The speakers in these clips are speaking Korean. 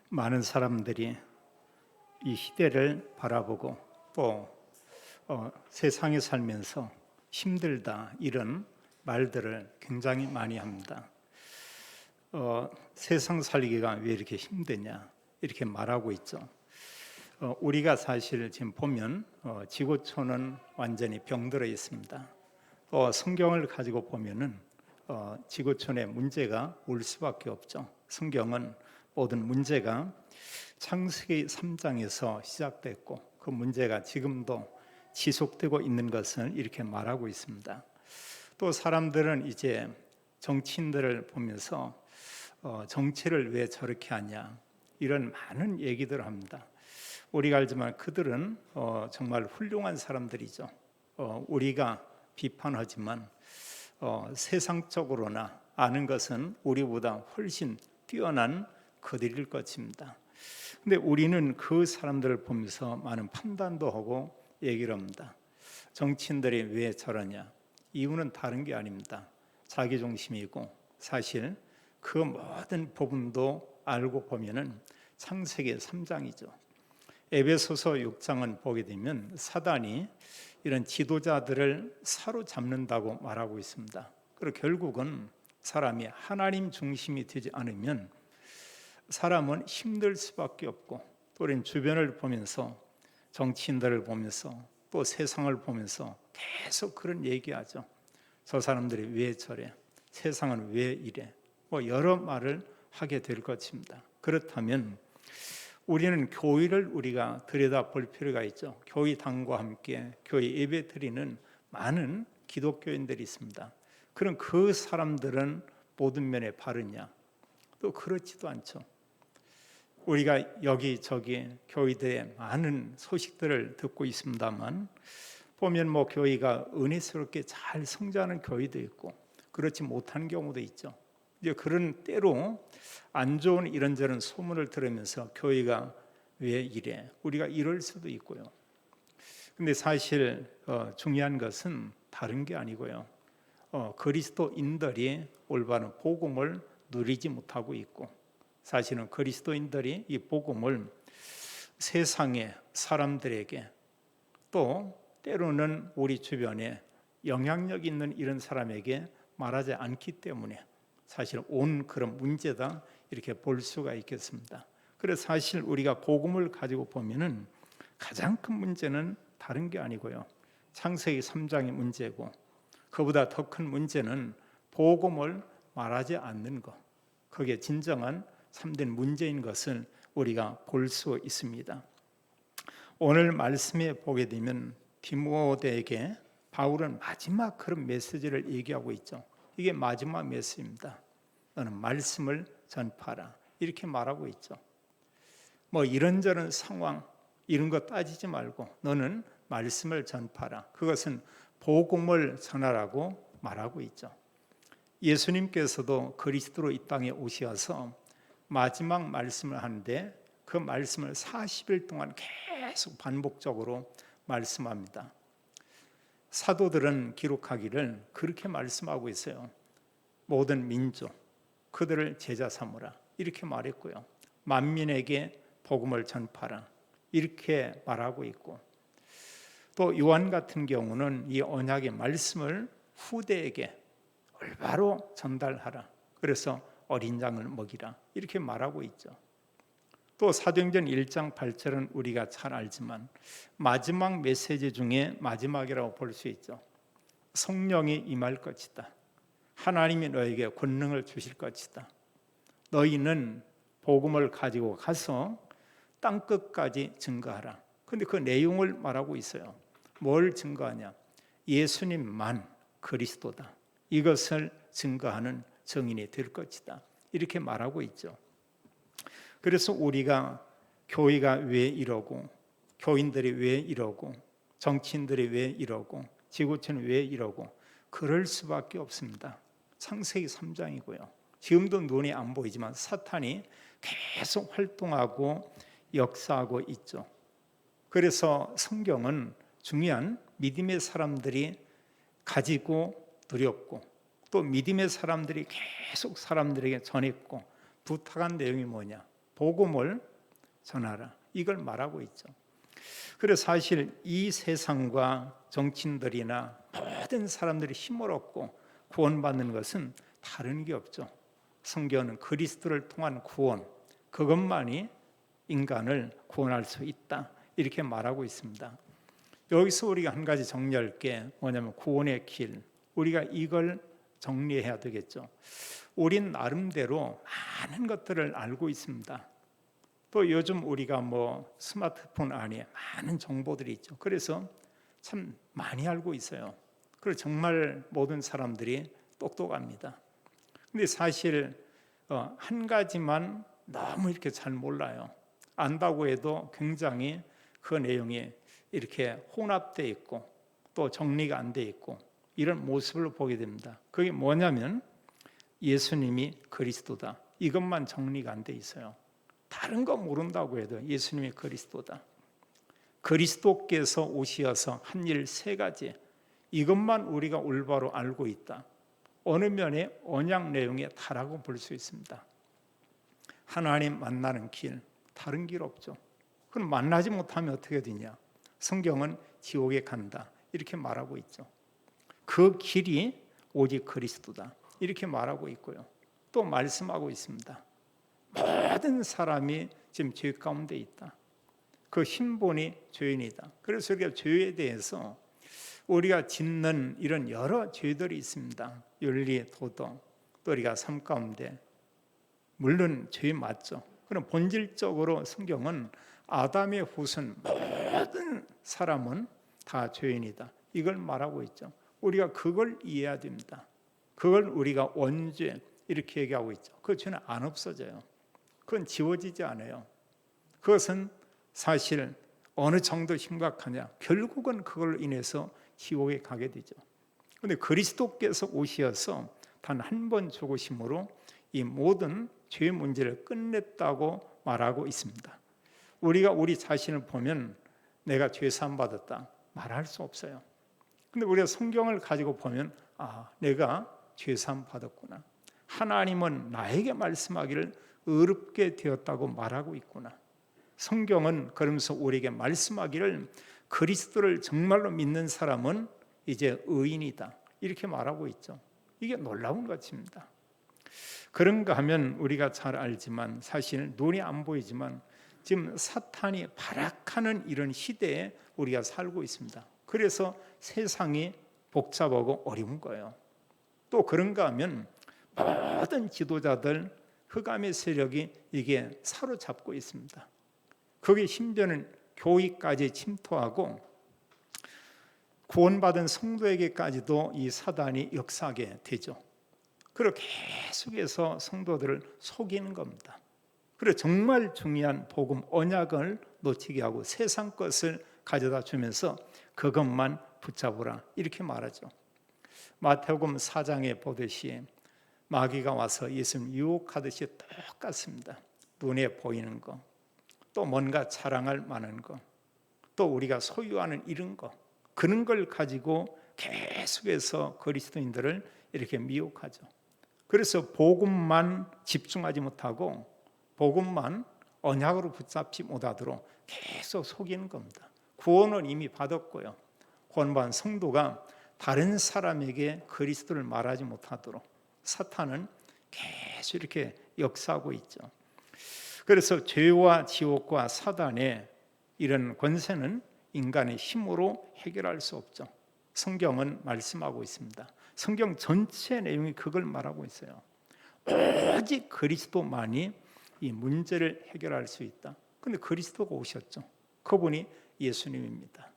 많은 사람들이 이 시대를 바라보고 또 세상에 살면서 힘들다 이런 말들을 굉장히 많이 합니다. 세상 살기가 왜 이렇게 힘드냐 이렇게 말하고 있죠. 우리가 사실 지금 보면 지구촌은 완전히 병들어 있습니다. 또 성경을 가지고 보면은 지구촌에 문제가 올 수밖에 없죠. 성경은 모든 문제가 창세기 3장에서 시작됐고 그 문제가 지금도 지속되고 있는 것을 이렇게 말하고 있습니다. 또 사람들은 이제 정치인들을 보면서 정치를 왜 저렇게 하냐 이런 많은 얘기들을 합니다. 우리가 알지만 그들은 정말 훌륭한 사람들이죠. 우리가 비판하지만 세상적으로나 아는 것은 우리보다 훨씬 뛰어난 그들일 것입니다. 근데 우리는 그 사람들을 보면서 많은 판단도 하고 얘기를 합니다. 정치인들이 왜 저러냐? 이유는 다른 게 아닙니다. 자기중심이고 사실 그 모든 부분도 알고 보면은 창세기 3장이죠. 에베소서 6장은 보게 되면 사단이 이런 지도자들을 사로잡는다고 말하고 있습니다. 그리고 결국은 사람이 하나님 중심이 되지 않으면 사람은 힘들 수밖에 없고 또 우리는 주변을 보면서 정치인들을 보면서 또 세상을 보면서 계속 그런 얘기하죠. 저 사람들이 왜 저래? 세상은 왜 이래? 여러 말을 하게 될 것입니다. 그렇다면 우리는 교회를 우리가 들여다볼 필요가 있죠. 교회당과 함께 교회 예배 드리는 많은 기독교인들이 있습니다. 그럼 그 사람들은 모든 면에 바르냐? 또 그렇지도 않죠. 우리가 여기저기 교회들의 많은 소식들을 듣고 있습니다만 보면 교회가 은혜스럽게 잘 성장하는 교회도 있고 그렇지 못한 경우도 있죠. 이제 그런 때로 안 좋은 이런저런 소문을 들으면서 교회가 왜 이래? 우리가 이럴 수도 있고요. 근데 사실 중요한 것은 다른 게 아니고요. 그리스도인들이 올바른 복음을 누리지 못하고 있고 사실은 그리스도인들이 이 복음을 세상의 사람들에게 또 때로는 우리 주변에 영향력 있는 이런 사람에게 말하지 않기 때문에 사실 온 그런 문제다 이렇게 볼 수가 있겠습니다. 그래서 사실 우리가 복음을 가지고 보면은 가장 큰 문제는 다른 게 아니고요. 창세기 3장의 문제고 그보다 더 큰 문제는 복음을 말하지 않는 것. 그게 진정한 참된 문제인 것을 우리가 볼 수 있습니다. 오늘 말씀에 보게 되면 디모데에게 바울은 마지막 그런 메시지를 얘기하고 있죠. 이게 마지막 메시지입니다. 너는 말씀을 전파하라. 이렇게 말하고 있죠. 이런저런 상황 이런 거 따지지 말고 너는 말씀을 전파하라. 그것은 복음을 전하라고 말하고 있죠. 예수님께서도 그리스도로 이 땅에 오셔서 마지막 말씀을 하는데 그 말씀을 40일 동안 계속 반복적으로 말씀합니다. 사도들은 기록하기를 그렇게 말씀하고 있어요. 모든 민족 그들을 제자 삼으라 이렇게 말했고요. 만민에게 복음을 전파하라 이렇게 말하고 있고 또 요한 같은 경우는 이 언약의 말씀을 후대에게 올바로 전달하라. 그래서 어린 양을 먹이라 이렇게 말하고 있죠. 또 사도행전 1장 8절은 우리가 잘 알지만 마지막 메시지 중에 마지막이라고 볼 수 있죠. 성령이 임할 것이다. 하나님이 너에게 권능을 주실 것이다. 너희는 복음을 가지고 가서 땅끝까지 증거하라. 그런데 그 내용을 말하고 있어요. 뭘 증거하냐? 예수님만 그리스도다. 이것을 증거하는 증인이 될 것이다. 이렇게 말하고 있죠. 그래서 우리가 교회가 왜 이러고 교인들이 왜 이러고 정치인들이 왜 이러고 지구촌이 왜 이러고 그럴 수밖에 없습니다. 창세기 3장이고요. 지금도 눈이 안 보이지만 사탄이 계속 활동하고 역사하고 있죠. 그래서 성경은 중요한 믿음의 사람들이 가지고 누렸고 또 믿음의 사람들이 계속 사람들에게 전했고 부탁한 내용이 뭐냐? 복음을 전하라. 이걸 말하고 있죠. 그래서 사실 이 세상과 정치인들이나 모든 사람들이 힘을 얻고 구원받는 것은 다른 게 없죠. 성경은 그리스도를 통한 구원, 그것만이 인간을 구원할 수 있다, 이렇게 말하고 있습니다. 여기서 우리가 한 가지 정리할 게 뭐냐면 구원의 길, 우리가 이걸 정리해야 되겠죠. 우린 나름대로 많은 것들을 알고 있습니다. 또 요즘 우리가 스마트폰 안에 많은 정보들이 있죠. 그래서 참 많이 알고 있어요. 그리고 정말 모든 사람들이 똑똑합니다. 근데 사실 한 가지만 너무 이렇게 잘 몰라요. 안다고 해도 굉장히 그 내용이 이렇게 혼합되어 있고 또 정리가 안 돼 있고 이런 모습을 보게 됩니다. 그게 뭐냐면 예수님이 그리스도다. 이것만 정리가 안 돼 있어요. 다른 거 모른다고 해도 예수님이 그리스도다. 그리스도께서 오시어서 한 일 세 가지, 이것만 우리가 올바로 알고 있다. 어느 면에 언약 내용에 다라고 볼 수 있습니다. 하나님 만나는 길, 다른 길 없죠. 그럼 만나지 못하면 어떻게 되냐? 성경은 지옥에 간다, 이렇게 말하고 있죠. 그 길이 오직 그리스도다, 이렇게 말하고 있고요. 또 말씀하고 있습니다. 모든 사람이 지금 죄 가운데 있다. 그 신본이 죄인이다. 그래서 우리가 죄에 대해서 우리가 짓는 이런 여러 죄들이 있습니다. 윤리, 도덕, 또 우리가 삶 가운데 물론 죄 맞죠. 그럼 본질적으로 성경은 아담의 후손 모든 사람은 다 죄인이다, 이걸 말하고 있죠. 우리가 그걸 이해해야 됩니다. 그걸 우리가 원죄 이렇게 얘기하고 있죠. 그 죄는 안 없어져요. 그건 지워지지 않아요. 그것은 사실 어느 정도 심각하냐, 결국은 그걸 인해서 지옥에 가게 되죠. 그런데 그리스도께서 오시어서 단 한 번 죽으심으로 이 모든 죄 문제를 끝냈다고 말하고 있습니다. 우리가 우리 자신을 보면 내가 죄 사함 받았다 말할 수 없어요. 근데 우리가 성경을 가지고 보면 내가 죄 사함 받았구나. 하나님은 나에게 말씀하기를 의롭게 되었다고 말하고 있구나. 성경은 그러면서 우리에게 말씀하기를 그리스도를 정말로 믿는 사람은 이제 의인이다, 이렇게 말하고 있죠. 이게 놀라운 것입니다. 그런가 하면 우리가 잘 알지만 사실 눈이 안 보이지만 지금 사탄이 발악하는 이런 시대에 우리가 살고 있습니다. 그래서 세상이 복잡하고 어려운 거예요. 또 그런가 하면 모든 지도자들, 흑암의 세력이 이게 사로잡고 있습니다. 거기에 심지어는 교회까지 침투하고 구원받은 성도에게까지도 이 사단이 역사하게 되죠. 그리고 계속해서 성도들을 속이는 겁니다. 그리고 정말 중요한 복음 언약을 놓치게 하고 세상 것을 가져다 주면서 그것만 붙잡으라, 이렇게 말하죠. 마태복음 4장에 보듯이 마귀가 와서 예수님 유혹하듯이 똑같습니다. 눈에 보이는 거, 또 뭔가 자랑할 만한 거, 또 우리가 소유하는 이런 거, 그런 걸 가지고 계속해서 그리스도인들을 이렇게 미혹하죠. 그래서 복음만 집중하지 못하고 복음만 언약으로 붙잡지 못하도록 계속 속이는 겁니다. 구원은 이미 받았고요. 구원받은 성도가 다른 사람에게 그리스도를 말하지 못하도록 사탄은 계속 이렇게 역사하고 있죠. 그래서 죄와 지옥과 사단의 이런 권세는 인간의 힘으로 해결할 수 없죠. 성경은 말씀하고 있습니다. 성경 전체 내용이 그걸 말하고 있어요. 오직 그리스도만이 이 문제를 해결할 수 있다. 그런데 그리스도가 오셨죠. 그분이 예수님입니다.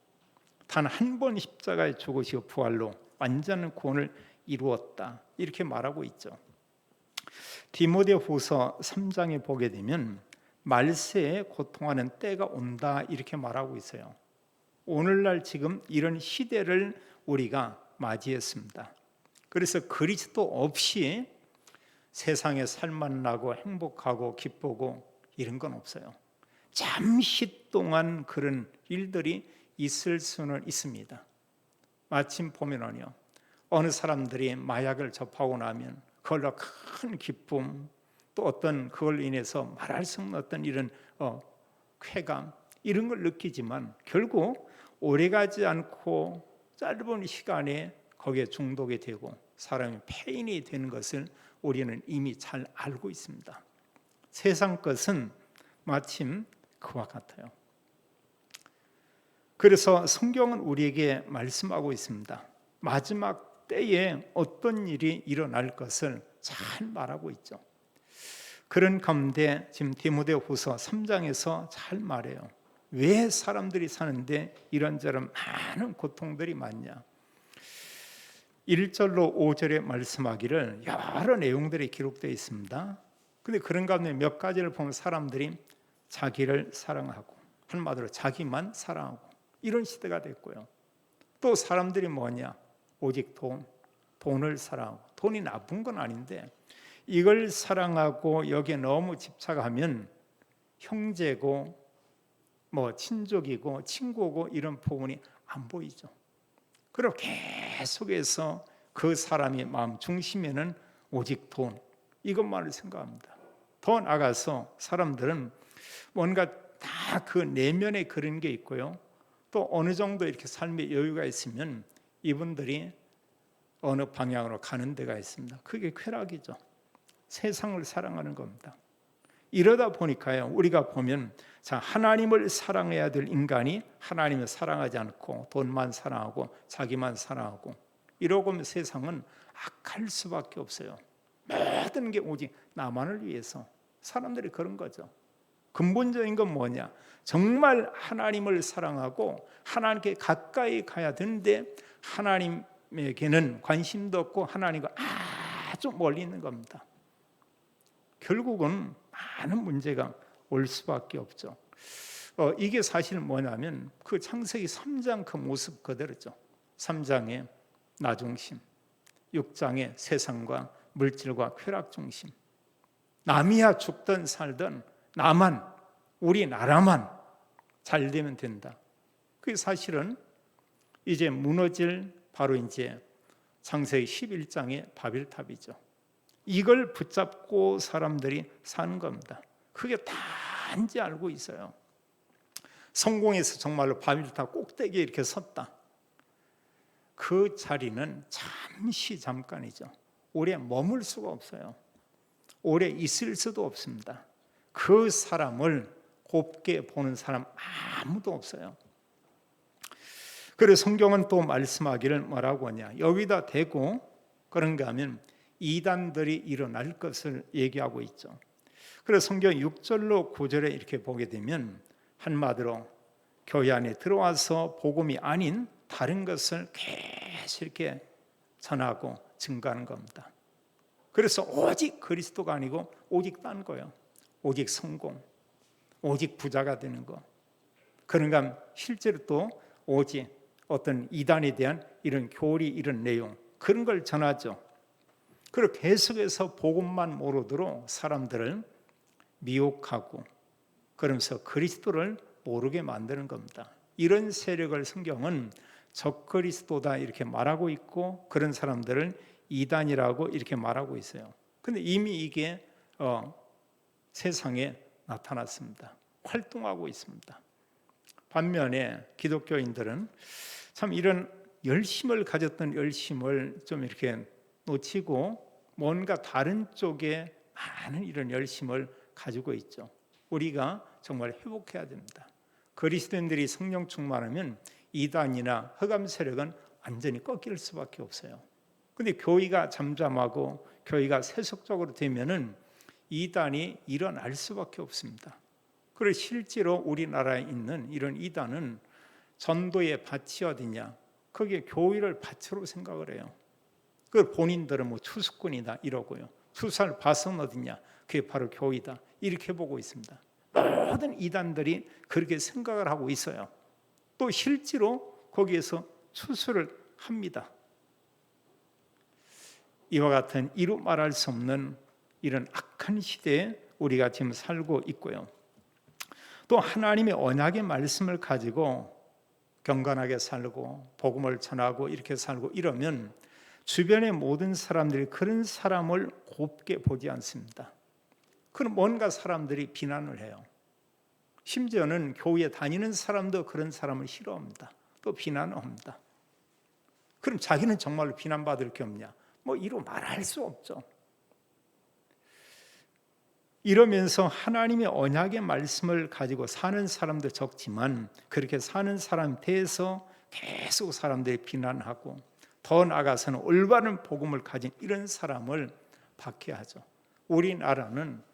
단 한 번 십자가에 죽으시고 부활로 완전한 구원을 이루었다, 이렇게 말하고 있죠. 디모데후서 3장에 보게 되면 말세에 고통하는 때가 온다, 이렇게 말하고 있어요. 오늘날 지금 이런 시대를 우리가 맞이했습니다. 그래서 그리스도 없이 세상에 살만 나고 행복하고 기쁘고 이런 건 없어요. 잠시 동안 그런 일들이 있을 수는 있습니다. 마침 보면은요, 어느 사람들이 마약을 접하고 나면 그걸로 큰 기쁨, 또 어떤 그걸 인해서 말할 수 없는 어떤 이런 쾌감 이런 걸 느끼지만 결국 오래가지 않고 짧은 시간에 거기에 중독이 되고 사람이 폐인이 되는 것을 우리는 이미 잘 알고 있습니다. 세상 것은 마침 그와 같아요. 그래서 성경은 우리에게 말씀하고 있습니다. 마지막 때에 어떤 일이 일어날 것을 잘 말하고 있죠. 그런 가운데 지금 디모데후서 3장에서 잘 말해요. 왜 사람들이 사는데 이런저런 많은 고통들이 많냐. 1절로 5절에 말씀하기를 여러 내용들이 기록되어 있습니다. 근데 그런 가운데 몇 가지를 보면 사람들이 자기를 사랑하고 한마디로 자기만 사랑하고 이런 시대가 됐고요. 또 사람들이 뭐냐? 오직 돈을 사랑하고 돈이 나쁜 건 아닌데 이걸 사랑하고 여기에 너무 집착하면 형제고 친족이고 친구고 이런 부분이 안 보이죠. 그리고 계속해서 그 사람의 마음 중심에는 오직 돈 이것만을 생각합니다. 더 나아가서 사람들은 뭔가 다 그 내면에 그런 게 있고요. 또 어느 정도 이렇게 삶의 여유가 있으면 이분들이 어느 방향으로 가는 데가 있습니다. 그게 쾌락이죠. 세상을 사랑하는 겁니다. 이러다 보니까요, 우리가 보면 하나님을 사랑해야 될 인간이 하나님을 사랑하지 않고 돈만 사랑하고 자기만 사랑하고 이러고 하면 세상은 악할 수밖에 없어요. 모든 게 오직 나만을 위해서. 사람들이 그런 거죠. 근본적인 건 뭐냐? 정말 하나님을 사랑하고 하나님께 가까이 가야 되는데 하나님에게는 관심도 없고 하나님과 아주 멀리 있는 겁니다. 결국은 많은 문제가 올 수밖에 없죠. 이게 사실 뭐냐면 그 창세기 3장 그 모습 그대로죠. 3장의 나 중심, 6장의 세상과 물질과 쾌락 중심. 남이야 죽든 살든 나만, 우리나라만 잘 되면 된다. 그게 사실은 이제 무너질 바로 이제 창세기 11장의 바벨탑이죠. 이걸 붙잡고 사람들이 사는 겁니다. 그게 단지 알고 있어요. 성공해서 정말로 바벨탑 꼭대기에 이렇게 섰다. 그 자리는 잠깐이죠. 오래 머물 수가 없어요. 오래 있을 수도 없습니다. 그 사람을 곱게 보는 사람 아무도 없어요. 그래서 성경은 또 말씀하기를 뭐라고 하냐. 여기다 대고 그런가 하면 이단들이 일어날 것을 얘기하고 있죠. 그래서 성경 6절로 9절에 이렇게 보게 되면 한마디로 교회 안에 들어와서 복음이 아닌 다른 것을 계속 이렇게 전하고 증거하는 겁니다. 그래서 오직 그리스도가 아니고 오직 딴 거예요. 오직 성공, 오직 부자가 되는 거. 그런가 하면 실제로 또 오직 어떤 이단에 대한 이런 교리, 이런 내용 그런 걸 전하죠. 그리고 계속해서 복음만 모르도록 사람들을 미혹하고 그러면서 그리스도를 모르게 만드는 겁니다. 이런 세력을 성경은 적그리스도다 이렇게 말하고 있고 그런 사람들을 이단이라고 이렇게 말하고 있어요. 근데 이미 이게 세상에 나타났습니다. 활동하고 있습니다. 반면에 기독교인들은 참 이런 열심을 가졌던 열심을 좀 이렇게 놓치고 뭔가 다른 쪽에 많은 이런 열심을 가지고 있죠. 우리가 정말 회복해야 됩니다. 그리스도인들이 성령 충만하면 이단이나 흑암 세력은 완전히 꺾일 수밖에 없어요. 근데 교회가 잠잠하고 교회가 세속적으로 되면은 이단이 일어날 수밖에 없습니다. 그래서 실제로 우리나라에 있는 이런 이단은 전도의 밭이 어디냐? 거기에 교회를 밭으로 생각을 해요. 그 본인들은 추수꾼이다 이러고요. 추수할 밭은 어디냐? 그게 바로 교회다. 이렇게 보고 있습니다. 모든 이단들이 그렇게 생각을 하고 있어요. 또 실제로 거기에서 추수를 합니다. 이와 같은 이루 말할 수 없는 이런 악한 시대에 우리가 지금 살고 있고요. 또 하나님의 언약의 말씀을 가지고 경건하게 살고 복음을 전하고 이렇게 살고 이러면 주변의 모든 사람들이 그런 사람을 곱게 보지 않습니다. 그럼 뭔가 사람들이 비난을 해요. 심지어는 교회에 다니는 사람도 그런 사람을 싫어합니다. 또 비난합니다. 그럼 자기는 정말로 비난받을 게 없냐? 이로 말할 수 없죠. 이러면서 하나님의 언약의 말씀을 가지고 사는 사람도 적지만 그렇게 사는 사람 대해서 계속 사람들이 비난하고 더 나아가서는 올바른 복음을 가진 이런 사람을 박해하죠. 우리나라는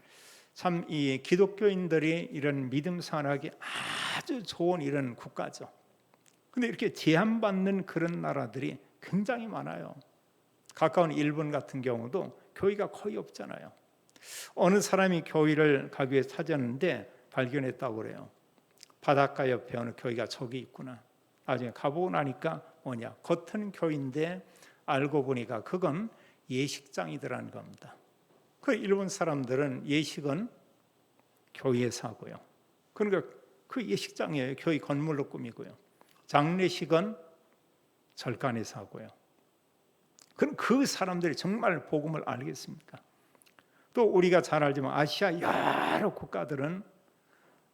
참 이 기독교인들이 이런 믿음 생활하기 아주 좋은 이런 국가죠. 근데 이렇게 제한받는 그런 나라들이 굉장히 많아요. 가까운 일본 같은 경우도 교회가 거의 없잖아요. 어느 사람이 교회를 가기 위해 찾았는데 발견했다고 그래요. 바닷가 옆에 어느 교회가 저기 있구나. 나중에 가보고 나니까 겉은 교회인데 알고 보니까 그건 예식장이더라는 겁니다. 그 일본 사람들은 예식은 교회에서 하고요. 그러니까 그 예식장이에요. 교회 건물로 꾸미고요. 장례식은 절간에서 하고요. 그럼 그 사람들이 정말 복음을 알겠습니까? 또 우리가 잘 알지만 아시아 여러 국가들은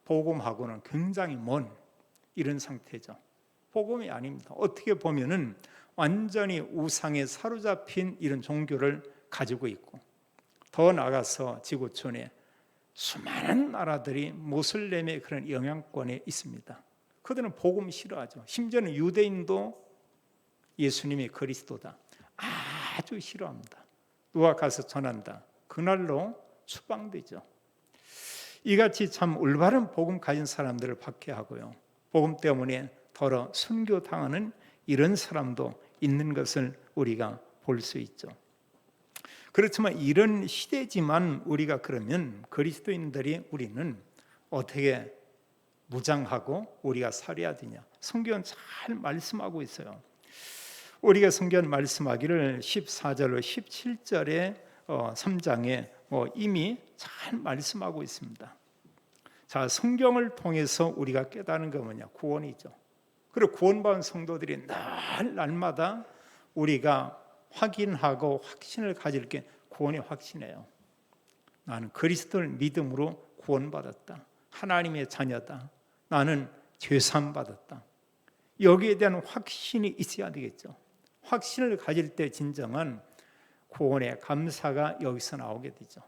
복음하고는 굉장히 먼 이런 상태죠. 복음이 아닙니다. 어떻게 보면은 완전히 우상에 사로잡힌 이런 종교를 가지고 있고 더 나아가서 지구촌에 수많은 나라들이 모슬렘의 그런 영향권에 있습니다. 그들은 복음 싫어하죠. 심지어는 유대인도 예수님이 그리스도다 아주 싫어합니다. 누가 가서 전한다. 그날로 추방되죠. 이같이 참 올바른 복음 가진 사람들을 박해하고요. 복음 때문에 더러 순교당하는 이런 사람도 있는 것을 우리가 볼 수 있죠. 그렇지만 이런 시대지만 우리가 그러면 그리스도인들이 우리는 어떻게 무장하고 우리가 살아야 되냐? 성경은 잘 말씀하고 있어요. 우리가 성경 말씀하기를 14절로 17절에 3장에 이미 잘 말씀하고 있습니다. 자, 성경을 통해서 우리가 깨닫는 거 뭐냐? 구원이죠. 그리고 구원받은 성도들이 날마다 우리가 확인하고 확신을 가질 게 구원의 확신이에요. 나는 그리스도를 믿음으로 구원받았다. 하나님의 자녀다. 나는 죄사함 받았다. 여기에 대한 확신이 있어야 되겠죠. 확신을 가질 때 진정한 구원의 감사가 여기서 나오게 되죠.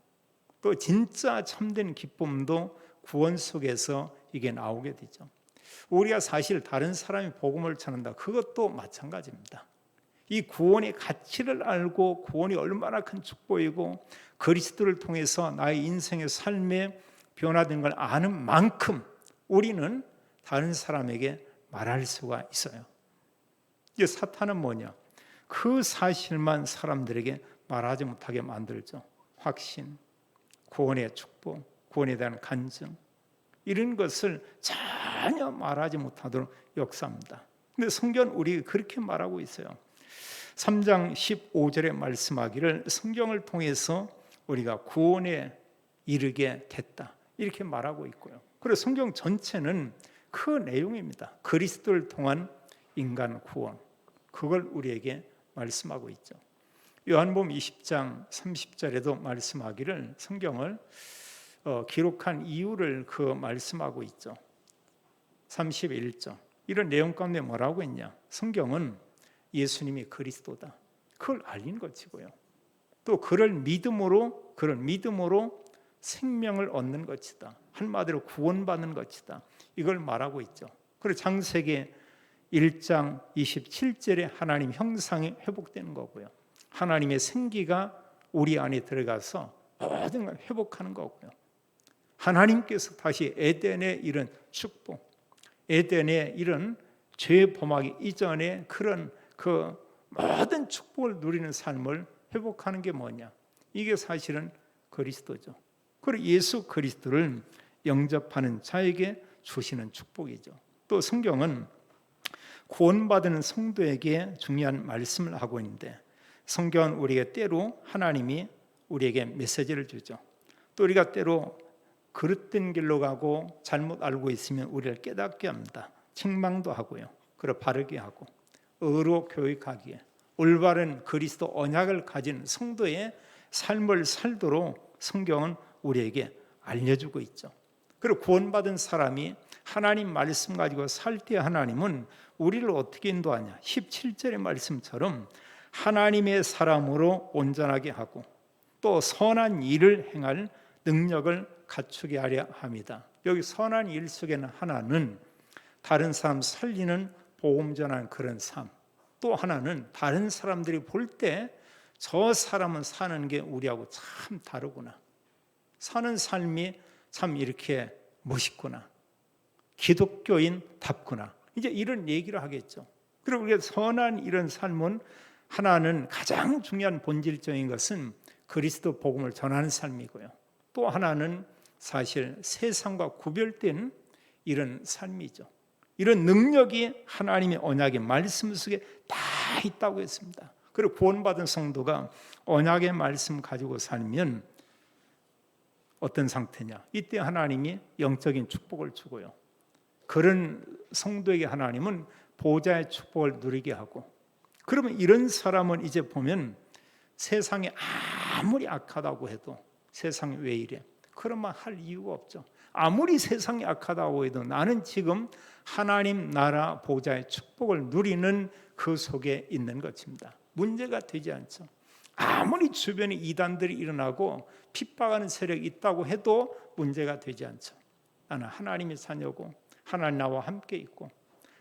또 진짜 참된 기쁨도 구원 속에서 이게 나오게 되죠. 우리가 사실 다른 사람이 복음을 전한다. 그것도 마찬가지입니다. 이 구원의 가치를 알고 구원이 얼마나 큰 축복이고 그리스도를 통해서 나의 인생의 삶에 변화된 걸 아는 만큼 우리는 다른 사람에게 말할 수가 있어요. 이제 사탄은 뭐냐? 그 사실만 사람들에게 말하지 못하게 만들죠. 확신, 구원의 축복, 구원에 대한 간증 이런 것을 전혀 말하지 못하도록 역사합니다. 근데 성경은 우리가 그렇게 말하고 있어요. 3장 15절에 말씀하기를 성경을 통해서 우리가 구원에 이르게 됐다 이렇게 말하고 있고요. 그리고 성경 전체는 그 내용입니다. 그리스도를 통한 인간 구원 그걸 우리에게 말씀하고 있죠. 요한복음 20장 30절에도 말씀하기를 성경을 기록한 이유를 그 말씀하고 있죠. 31절 이런 내용 가운데 뭐라고 했냐? 성경은 예수님이 그리스도다. 그걸 알린 것이고요. 또 그런 믿음으로 생명을 얻는 것이다. 한마디로 구원받는 것이다. 이걸 말하고 있죠. 그리고 창세기 1장 27절에 하나님 형상이 회복되는 거고요. 하나님의 생기가 우리 안에 들어가서 모든 걸 회복하는 거고요. 하나님께서 다시 에덴의 이런 축복, 에덴의 이런 죄 범하기 이전에 그런 그 모든 축복을 누리는 삶을 회복하는 게 뭐냐? 이게 사실은 그리스도죠. 그리고 예수 그리스도를 영접하는 자에게 주시는 축복이죠. 또 성경은 구원받은 성도에게 중요한 말씀을 하고 있는데 성경은 우리에게 때로 하나님이 우리에게 메시지를 주죠. 또 우리가 때로 그릇된 길로 가고 잘못 알고 있으면 우리를 깨닫게 합니다. 책망도 하고요. 그리고 바르게 하고 의로 교육하기에 올바른 그리스도 언약을 가진 성도의 삶을 살도록 성경은 우리에게 알려주고 있죠. 그리고 구원받은 사람이 하나님 말씀 가지고 살 때 하나님은 우리를 어떻게 인도하냐? 17절의 말씀처럼 하나님의 사람으로 온전하게 하고 또 선한 일을 행할 능력을 갖추게 하려 합니다. 여기 선한 일 속에는 하나는 다른 사람 살리는 복음 전하는 그런 삶, 또 하나는 다른 사람들이 볼 때 저 사람은 사는 게 우리하고 참 다르구나, 사는 삶이 참 이렇게 멋있구나, 기독교인답구나, 이제 이런 얘기를 하겠죠. 그리고 우리가 선한 이런 삶은 하나는 가장 중요한 본질적인 것은 그리스도 복음을 전하는 삶이고요. 또 하나는 사실 세상과 구별된 이런 삶이죠. 이런 능력이 하나님의 언약의 말씀 속에 다 있다고 했습니다. 그리고 구원받은 성도가 언약의 말씀 가지고 살면 어떤 상태냐? 이때 하나님이 영적인 축복을 주고요. 그런 성도에게 하나님은 보좌의 축복을 누리게 하고, 그러면 이런 사람은 이제 보면 세상이 아무리 악하다고 해도 세상이 왜 이래? 그런 말 할 이유가 없죠. 아무리 세상이 악하다고 해도 나는 지금 하나님 나라 보좌의 축복을 누리는 그 속에 있는 것입니다. 문제가 되지 않죠. 아무리 주변에 이단들이 일어나고 핍박하는 세력이 있다고 해도 문제가 되지 않죠. 나는 하나님의 자녀고 하나님 나와 함께 있고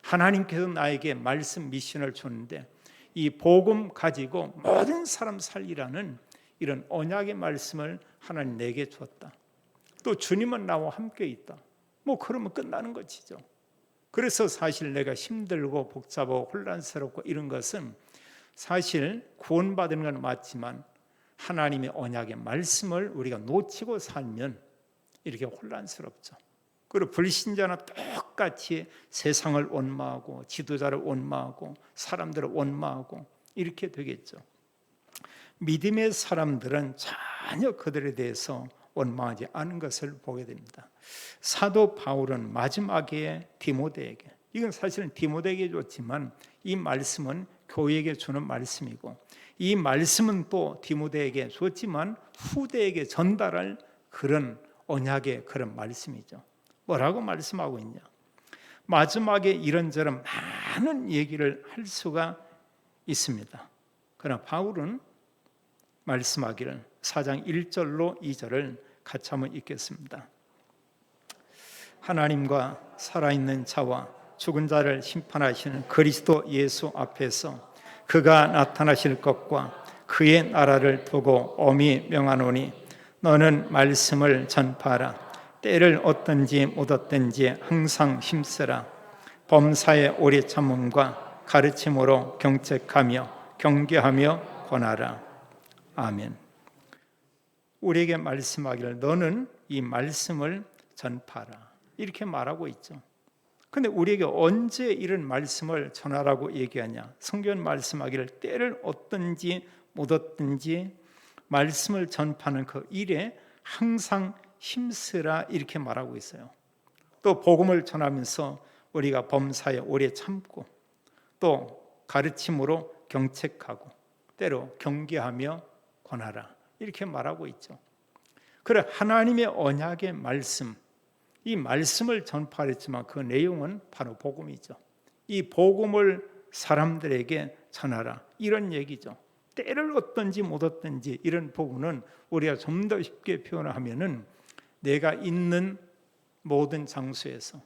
하나님께서 나에게 말씀 미션을 줬는데 이 복음 가지고 모든 사람 살리라는 이런 언약의 말씀을 하나님 내게 줬다. 또 주님은 나와 함께 있다. 뭐 그러면 끝나는 것이죠. 그래서 사실 내가 힘들고 복잡하고 혼란스럽고 이런 것은 사실 구원받은 건 맞지만 하나님의 언약의 말씀을 우리가 놓치고 살면 이렇게 혼란스럽죠. 그리고 불신자나 똑같이 세상을 원망하고 지도자를 원망하고 사람들을 원망하고 이렇게 되겠죠. 믿음의 사람들은 전혀 그들에 대해서 원망하지 않은 것을 보게 됩니다. 사도 바울은 마지막에 디모데에게, 이건 사실은 디모데에게 줬지만 이 말씀은 교회에게 주는 말씀이고 이 말씀은 또 디모데에게 줬지만 후대에게 전달할 그런 언약의 그런 말씀이죠. 뭐라고 말씀하고 있냐? 마지막에 이런저런 많은 얘기를 할 수가 있습니다. 그러나 바울은 말씀하기를 4장 1절로 2절을 같이 한번 읽겠습니다. 하나님과 살아있는 자와 죽은 자를 심판하시는 그리스도 예수 앞에서 그가 나타나실 것과 그의 나라를 두고 엄히 명하노니 너는 말씀을 전파하라. 때를 얻든지 못 얻든지 항상 힘쓰라. 범사의 오래 참음과 가르침으로 경책하며 경계하며 권하라. 아멘. 우리에게 말씀하기를 너는 이 말씀을 전파하라, 이렇게 말하고 있죠. 근데 우리에게 언제 이런 말씀을 전하라고 얘기하냐? 성경은 말씀하기를 때를 얻든지 못 얻든지 말씀을 전파하는 그 일에 항상 힘쓰라, 이렇게 말하고 있어요. 또 복음을 전하면서 우리가 범사에 오래 참고 또 가르침으로 경책하고 때로 경계하며 권하라, 이렇게 말하고 있죠. 그래, 하나님의 언약의 말씀, 이 말씀을 전파했지만 그 내용은 바로 복음이죠. 이 복음을 사람들에게 전하라, 이런 얘기죠. 때를 얻든지 못 얻든지 이런 부분은 우리가 좀 더 쉽게 표현하면은 내가 있는 모든 장소에서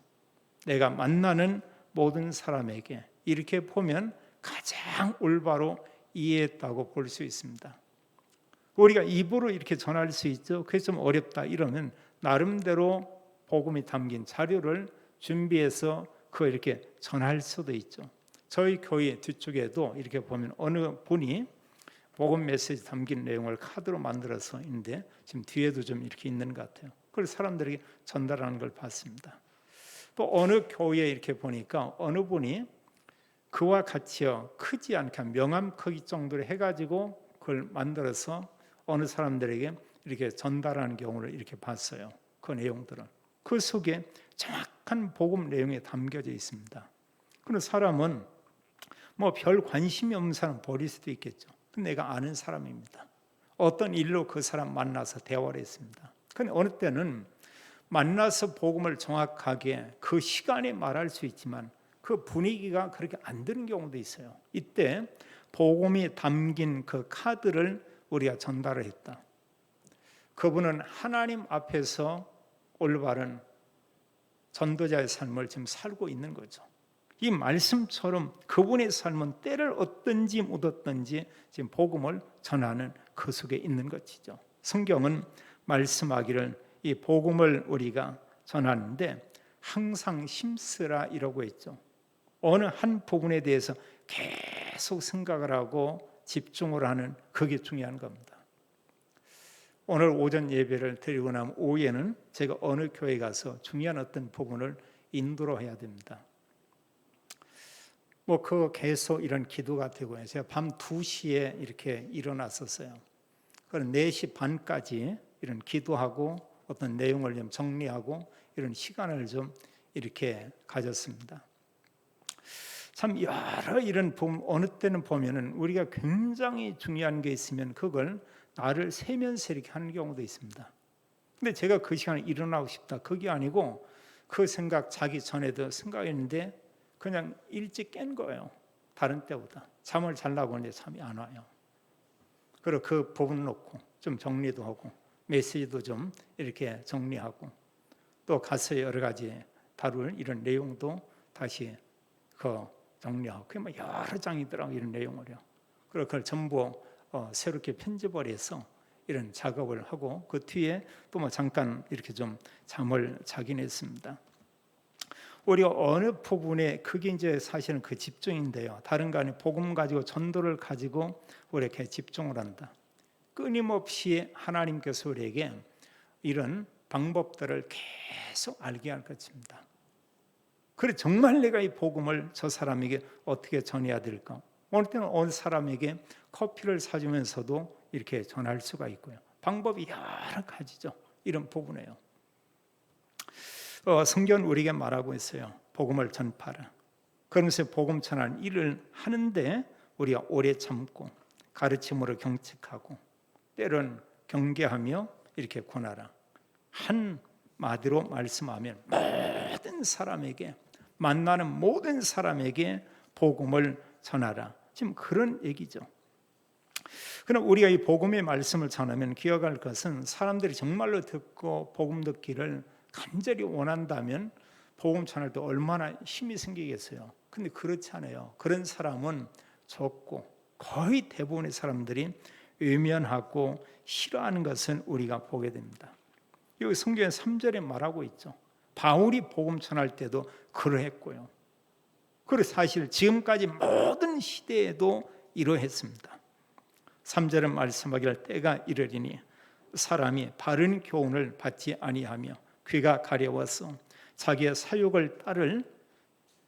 내가 만나는 모든 사람에게 이렇게 보면 가장 올바로 이해했다고 볼 수 있습니다. 우리가 입으로 이렇게 전할 수 있죠. 그게 좀 어렵다 이러면 나름대로 복음이 담긴 자료를 준비해서 그거 이렇게 전할 수도 있죠. 저희 교회 뒤쪽에도 이렇게 보면 어느 분이 복음 메시지 담긴 내용을 카드로 만들어서 있는데 지금 뒤에도 좀 이렇게 있는 것 같아요. 그걸 사람들에게 전달하는 걸 봤습니다. 또 어느 교회에 이렇게 보니까 어느 분이 그와 같이요 크지 않게 명함 크기 정도로 해가지고 그걸 만들어서 어느 사람들에게 이렇게 전달하는 경우를 이렇게 봤어요. 그 내용들은 그 속에 정확한 복음 내용이 담겨져 있습니다. 그런 사람은 뭐 별 관심이 없는 사람 버릴 수도 있겠죠. 근데 내가 아는 사람입니다. 어떤 일로 그 사람 만나서 대화를 했습니다. 근데 어느 때는 만나서 복음을 정확하게 그 시간에 말할 수 있지만 그 분위기가 그렇게 안 되는 경우도 있어요. 이때 복음이 담긴 그 카드를 우리가 전달을 했다. 그분은 하나님 앞에서 올바른 전도자의 삶을 지금 살고 있는 거죠. 이 말씀처럼 그분의 삶은 때를 얻든지 묻었든지 지금 복음을 전하는 그 속에 있는 것이죠. 성경은 말씀하기를 이 복음을 우리가 전하는데 항상 힘쓰라 이러고 있죠. 어느 한 부분에 대해서 계속 생각을 하고 집중을 하는 그게 중요한 겁니다. 오늘 오전 예배를 드리고 나면 오후에는 제가 어느 교회 가서 중요한 어떤 부분을 인도로 해야 됩니다. 그거 계속 이런 기도가 되고요. 제가 밤 2시에 이렇게 일어났었어요. 그럼 4시 반까지 이런 기도하고 어떤 내용을 좀 정리하고 이런 시간을 좀 이렇게 가졌습니다. 참 여러 이런 어느 때는 보면은 우리가 굉장히 중요한 게 있으면 그걸 나를 세면서 이렇게 하는 경우도 있습니다. 근데 제가 그 시간에 일어나고 싶다 그게 아니고 그 생각 자기 전에도 생각했는데 그냥 일찍 깬 거예요. 다른 때보다 잠을 자려고 하는데 잠이 안 와요. 그리고 그 부분 놓고 좀 정리도 하고 메시지도 좀 이렇게 정리하고 또 가서 여러 가지 다룰 이런 내용도 다시 정리하고 그게 여러 장이더라고요. 이런 내용을요. 그리고 그걸 전부 새롭게 편집을 해서 이런 작업을 하고 그 뒤에 또 잠깐 이렇게 좀 잠을 자긴 했습니다. 우리가 어느 부분에 그게 이제 사실은 그 집중인데요. 다른 거 아니고 복음 가지고 전도를 가지고 우리가 이렇게 집중을 한다. 끊임없이 하나님께서 우리에게 이런 방법들을 계속 알게 할 것입니다. 그래 정말 내가 이 복음을 저 사람에게 어떻게 전해야 될까? 어느 때는 어느 사람에게 커피를 사주면서도 이렇게 전할 수가 있고요. 방법이 여러 가지죠. 이런 부분이에요. 성경은 우리에게 말하고 있어요. 복음을 전파라. 그러면서 복음 전하는 일을 하는데 우리가 오래 참고 가르침으로 경책하고 때론 경계하며 이렇게 권하라. 한마디로 말씀하면 모든 사람에게 만나는 모든 사람에게 복음을 전하라. 지금 그런 얘기죠. 그럼 우리가 이 복음의 말씀을 전하면 기억할 것은 사람들이 정말로 듣고 복음 듣기를 간절히 원한다면 복음 전할 때 얼마나 힘이 생기겠어요. 근데 그렇지 않아요. 그런 사람은 적고 거의 대부분의 사람들이 외면하고 싫어하는 것은 우리가 보게 됩니다. 여기 성경에 3절에 말하고 있죠. 바울이 복음 전할 때도 그러했고요. 그리고 사실 지금까지 모든 시대에도 이러했습니다. 3절은 말씀하기를 때가 이르리니 사람이 바른 교훈을 받지 아니하며 귀가 가려워서 자기의 사욕을 따를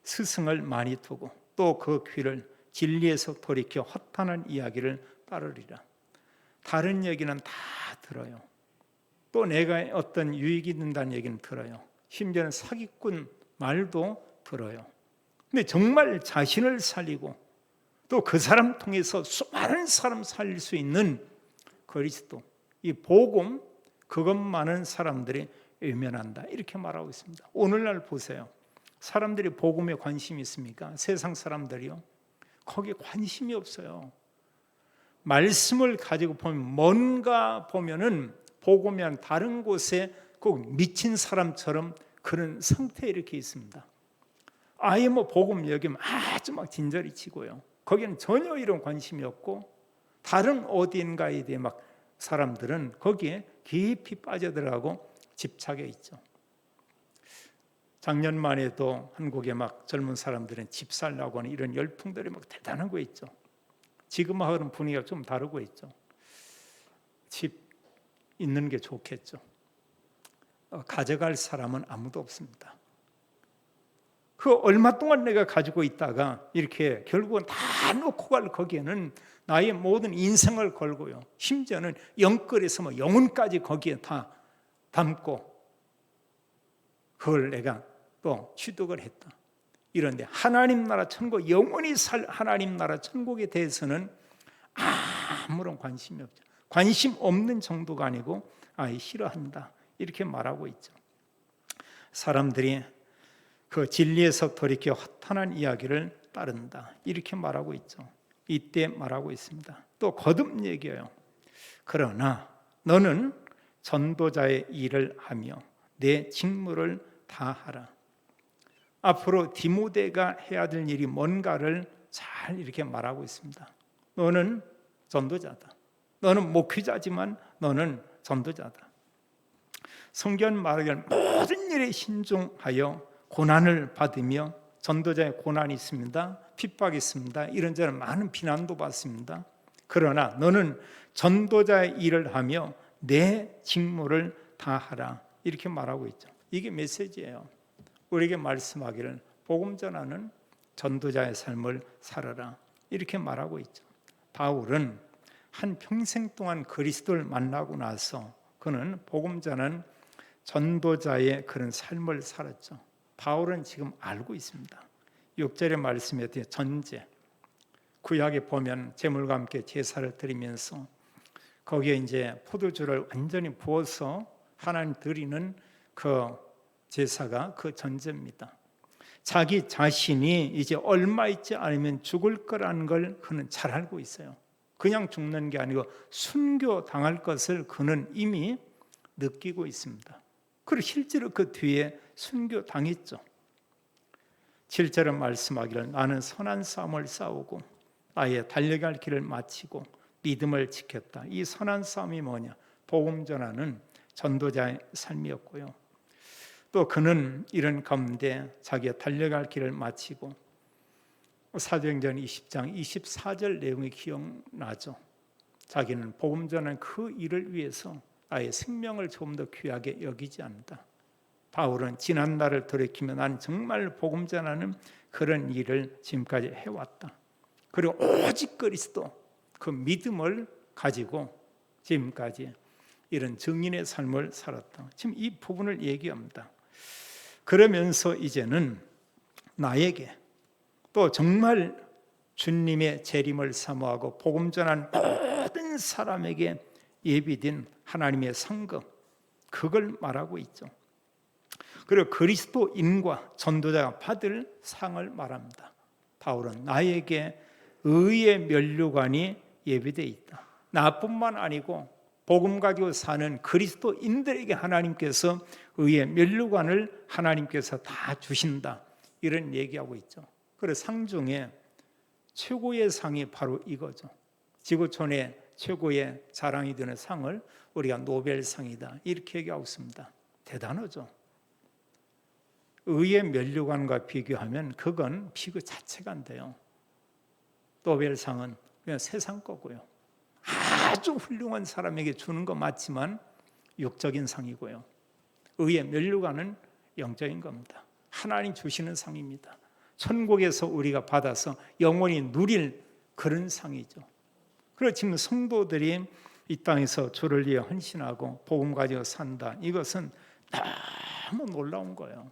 스승을 많이 두고 또 그 귀를 진리에서 돌이켜 허탄한 이야기를 따르리라. 다른 얘기는 다 들어요. 또 내가 어떤 유익이 된다는 얘기는 들어요. 심지어는 사기꾼 말도 들어요. 근데 정말 자신을 살리고 또 그 사람 통해서 수많은 사람 살릴 수 있는 그리스도, 이 복음, 그것만은 사람들이 외면한다 이렇게 말하고 있습니다. 오늘날 보세요. 사람들이 복음에 관심이 있습니까? 세상 사람들이요? 거기에 관심이 없어요. 말씀을 가지고 보면 뭔가 보면은 복음이란 다른 곳에 꼭 미친 사람처럼 그런 상태에 이렇게 있습니다. 아예 복음 여기면 아주 진저리 치고요. 거기는 전혀 이런 관심이 없고 다른 어딘가에 대해 사람들은 거기에 깊이 빠져들어가고 집착해 있죠. 작년만 해도 한국의 젊은 사람들은 집 살라고 하는 이런 열풍들이 대단한 거 있죠. 지금하고는 분위기가 좀 다르고 있죠. 집 있는 게 좋겠죠. 가져갈 사람은 아무도 없습니다. 그 얼마 동안 내가 가지고 있다가 이렇게 결국은 다 놓고 갈 거기에는 나의 모든 인생을 걸고요. 심지어는 영끌에서 영혼까지 거기에 다 담고 그걸 내가 또 취득을 했다. 이런데 하나님 나라 천국, 영원히 살 하나님 나라 천국에 대해서는 아무런 관심이 없죠. 관심 없는 정도가 아니고 아이 싫어한다. 이렇게 말하고 있죠. 사람들이 그 진리에서 돌이켜 허탄한 이야기를 따른다. 이렇게 말하고 있죠. 이때 말하고 있습니다. 또 거듭 얘기해요. 그러나 너는 전도자의 일을 하며 내 직무를 다하라. 앞으로 디모데가 해야 될 일이 뭔가를 잘 이렇게 말하고 있습니다. 너는 전도자다. 너는 목회자지만 너는 전도자다. 성경 말하기를 모든 일에 신중하여 고난을 받으며, 전도자의 고난이 있습니다. 핍박이 있습니다. 이런저런 많은 비난도 받습니다. 그러나 너는 전도자의 일을 하며 내 직무를 다하라. 이렇게 말하고 있죠. 이게 메시지예요. 우리에게 말씀하기를 복음 전하는 전도자의 삶을 살아라. 이렇게 말하고 있죠. 바울은 한 평생 동안 그리스도를 만나고 나서 그는 복음 전하는 전도자의 그런 삶을 살았죠. 바울은 지금 알고 있습니다. 6절의 말씀에 대해 전제, 구약에 보면 제물과 함께 제사를 드리면서 거기에 이제 포도주를 완전히 부어서 하나님 드리는 그 제사가 그 전제입니다. 자기 자신이 이제 얼마 있지 않으면 죽을 거라는 걸 그는 잘 알고 있어요. 그냥 죽는 게 아니고 순교 당할 것을 그는 이미 느끼고 있습니다. 그리고 실제로 그 뒤에 순교 당했죠. 7절은 말씀하기를 나는 선한 싸움을 싸우고 나의 달려갈 길을 마치고 믿음을 지켰다. 이 선한 싸움이 뭐냐? 복음 전하는 전도자의 삶이었고요. 또 그는 이런 가운데 자기가 달려갈 길을 마치고, 사도행전 20장 24절 내용이 기억나죠. 자기는 복음 전하는 그 일을 위해서 아예 생명을 조금 더 귀하게 여기지 않는다. 바울은 지난 날을 돌이키며 난 정말 복음 전하는 그런 일을 지금까지 해왔다. 그리고 오직 그리스도, 그 믿음을 가지고 지금까지 이런 증인의 삶을 살았다. 지금 이 부분을 얘기합니다. 그러면서 이제는 나에게 또 정말 주님의 재림을 사모하고 복음 전한 모든 사람에게 예비된 하나님의 상급, 그걸 말하고 있죠. 그리고 그리스도인과 전도자가 받을 상을 말합니다. 바울은 나에게 의의 면류관이 예비되어 있다. 나뿐만 아니고 복음 가지고 사는 그리스도인들에게 하나님께서 의의 면류관을 하나님께서 다 주신다. 이런 얘기하고 있죠. 그래서 상 중에 최고의 상이 바로 이거죠. 지구촌의 최고의 자랑이 되는 상을 우리가 노벨상이다. 이렇게 얘기하고 있습니다. 대단하죠. 의의 면류관과 비교하면 그건 비교 자체가 안 돼요. 노벨상은 그냥 세상 거고요. 아주 훌륭한 사람에게 주는 거 맞지만 육적인 상이고요. 의의 면류관은 영적인 겁니다. 하나님 주시는 상입니다. 천국에서 우리가 받아서 영원히 누릴 그런 상이죠. 그리고 지금 성도들이 이 땅에서 주를 위해 헌신하고 복음 가지고 산다. 이것은 너무 놀라운 거예요.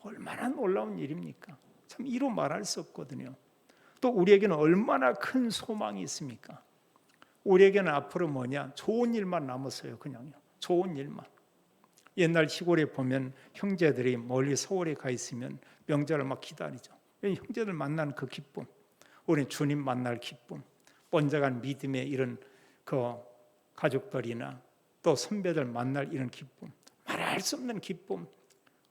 얼마나 놀라운 일입니까? 참 이루 말할 수 없거든요. 또 우리에게는 얼마나 큰 소망이 있습니까? 우리에게는 앞으로 뭐냐? 좋은 일만 남았어요. 그냥요. 좋은 일만. 옛날 시골에 보면 형제들이 멀리 서울에 가 있으면 명절을 막 기다리죠. 형제들 만나는 그 기쁨, 우리 주님 만날 기쁨, 번져간 믿음의 이런 그 가족들이나 또 선배들 만날 이런 기쁨, 말할 수 없는 기쁨.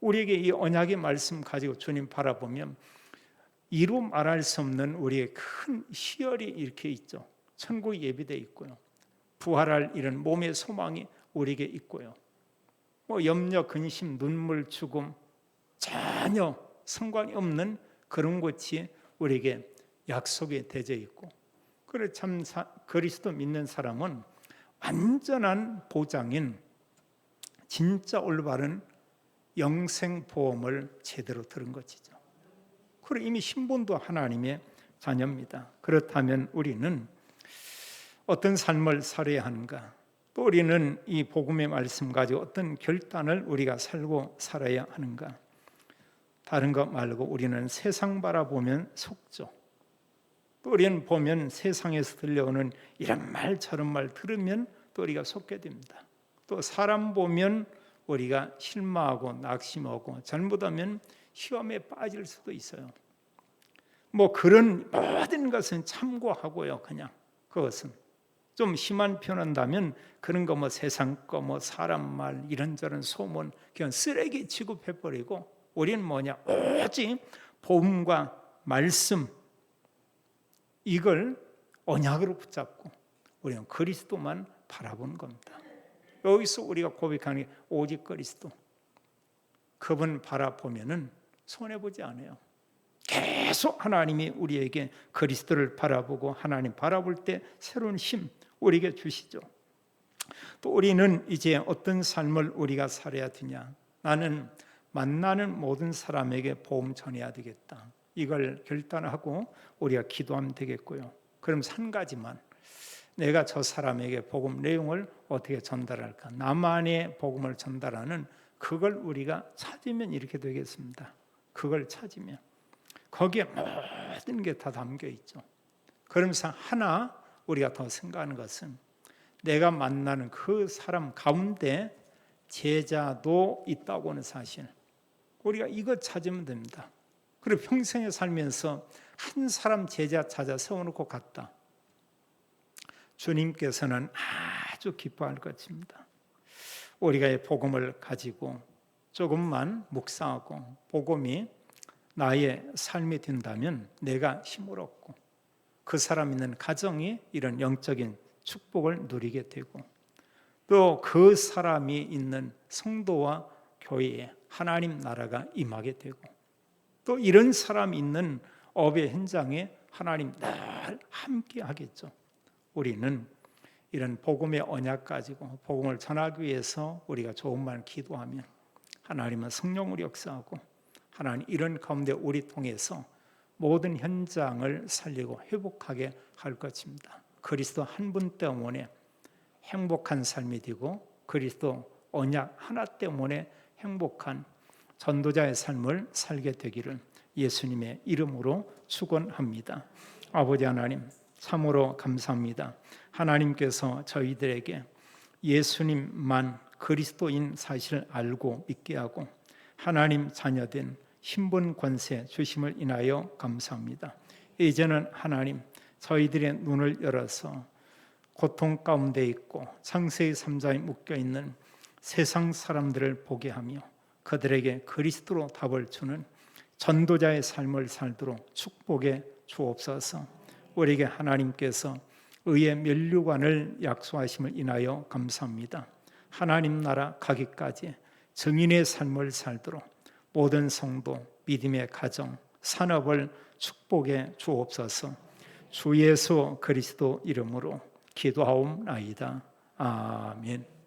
우리에게 이 언약의 말씀 가지고 주님 바라보면 이루 말할 수 없는 우리의 큰 희열이 이렇게 있죠. 천국이 예비되어 있고요. 부활할 이런 몸의 소망이 우리에게 있고요. 뭐 염려, 근심, 눈물, 죽음 전혀 상관이 없는 그런 것이 우리에게 약속이 되어 있고, 그래 참 그리스도 믿는 사람은 완전한 보장인 진짜 올바른 영생 보험을 제대로 들은 것이죠. 그리고 이미 신분도 하나님의 자녀입니다. 그렇다면 우리는 어떤 삶을 살아야 하는가? 또 우리는 이 복음의 말씀 가지고 어떤 결단을 우리가 살고 살아야 하는가? 다른 것 말고 우리는 세상 바라보면 속죠. 또 우리는 보면 세상에서 들려오는 이런 말 저런 말 들으면 또 우리가 속게 됩니다. 또 사람 보면 우리가 실망하고 낙심하고 잘못하면 시험에 빠질 수도 있어요. 뭐 그런 모든 것은 참고하고요. 그냥 그것은 좀 심한 표현한다면 그런 거 뭐 세상 거 뭐 사람 말 이런저런 소문 그냥 쓰레기 취급해버리고 우리는 뭐냐 오직 복음과 말씀 이걸 언약으로 붙잡고 우리는 그리스도만 바라보는 겁니다. 여기서 우리가 고백하는 게 오직 그리스도. 그분 바라보면은 손해보지 않아요. 계속 하나님이 우리에게 그리스도를 바라보고 하나님 바라볼 때 새로운 힘 우리에게 주시죠. 또 우리는 이제 어떤 삶을 우리가 살아야 되냐. 나는 만나는 모든 사람에게 복음 전해야 되겠다. 이걸 결단하고 우리가 기도하면 되겠고요. 그럼 한 가지만 내가 저 사람에게 복음 내용을 어떻게 전달할까? 나만의 복음을 전달하는 그걸 우리가 찾으면 이렇게 되겠습니다. 그걸 찾으면 거기에 모든 게 다 담겨 있죠. 그러면서 하나 우리가 더 생각하는 것은 내가 만나는 그 사람 가운데 제자도 있다고 하는 사실. 우리가 이것 찾으면 됩니다. 그리고 평생에 살면서 한 사람 제자 찾아 세워놓고 갔다. 주님께서는 아주 기뻐할 것입니다. 우리가 이 복음을 가지고 조금만 묵상하고 복음이 나의 삶이 된다면 내가 힘을 얻고 그 사람 있는 가정이 이런 영적인 축복을 누리게 되고 또 그 사람이 있는 성도와 교회에 하나님 나라가 임하게 되고 또 이런 사람이 있는 업의 현장에 하나님 늘 함께 하겠죠. 우리는 이런 복음의 언약 가지고 복음을 전하기 위해서 우리가 조금만 기도하면 하나님은 성령으로 역사하고 하나님 이런 가운데 우리 통해서 모든 현장을 살리고 회복하게 할 것입니다. 그리스도 한 분 때문에 행복한 삶이 되고 그리스도 언약 하나 때문에 행복한 전도자의 삶을 살게 되기를 예수님의 이름으로 축원합니다. 아버지 하나님 참으로 감사합니다. 하나님께서 저희들에게 예수님만 그리스도인 사실을 알고 믿게 하고 하나님 자녀된 신분 권세 주심을 인하여 감사합니다. 이제는 하나님 저희들의 눈을 열어서 고통 가운데 있고 창세의 삼자에 묶여 있는 세상 사람들을 보게 하며 그들에게 그리스도로 답을 주는 전도자의 삶을 살도록 축복해 주옵소서. 우리에게 하나님께서 의의 면류관을 약속하심을 인하여 감사합니다. 하나님 나라 가기까지 증인의 삶을 살도록 모든 성도, 믿음의 가정, 산업을 축복해 주옵소서. 주 예수 그리스도 이름으로 기도하옵나이다. 아멘.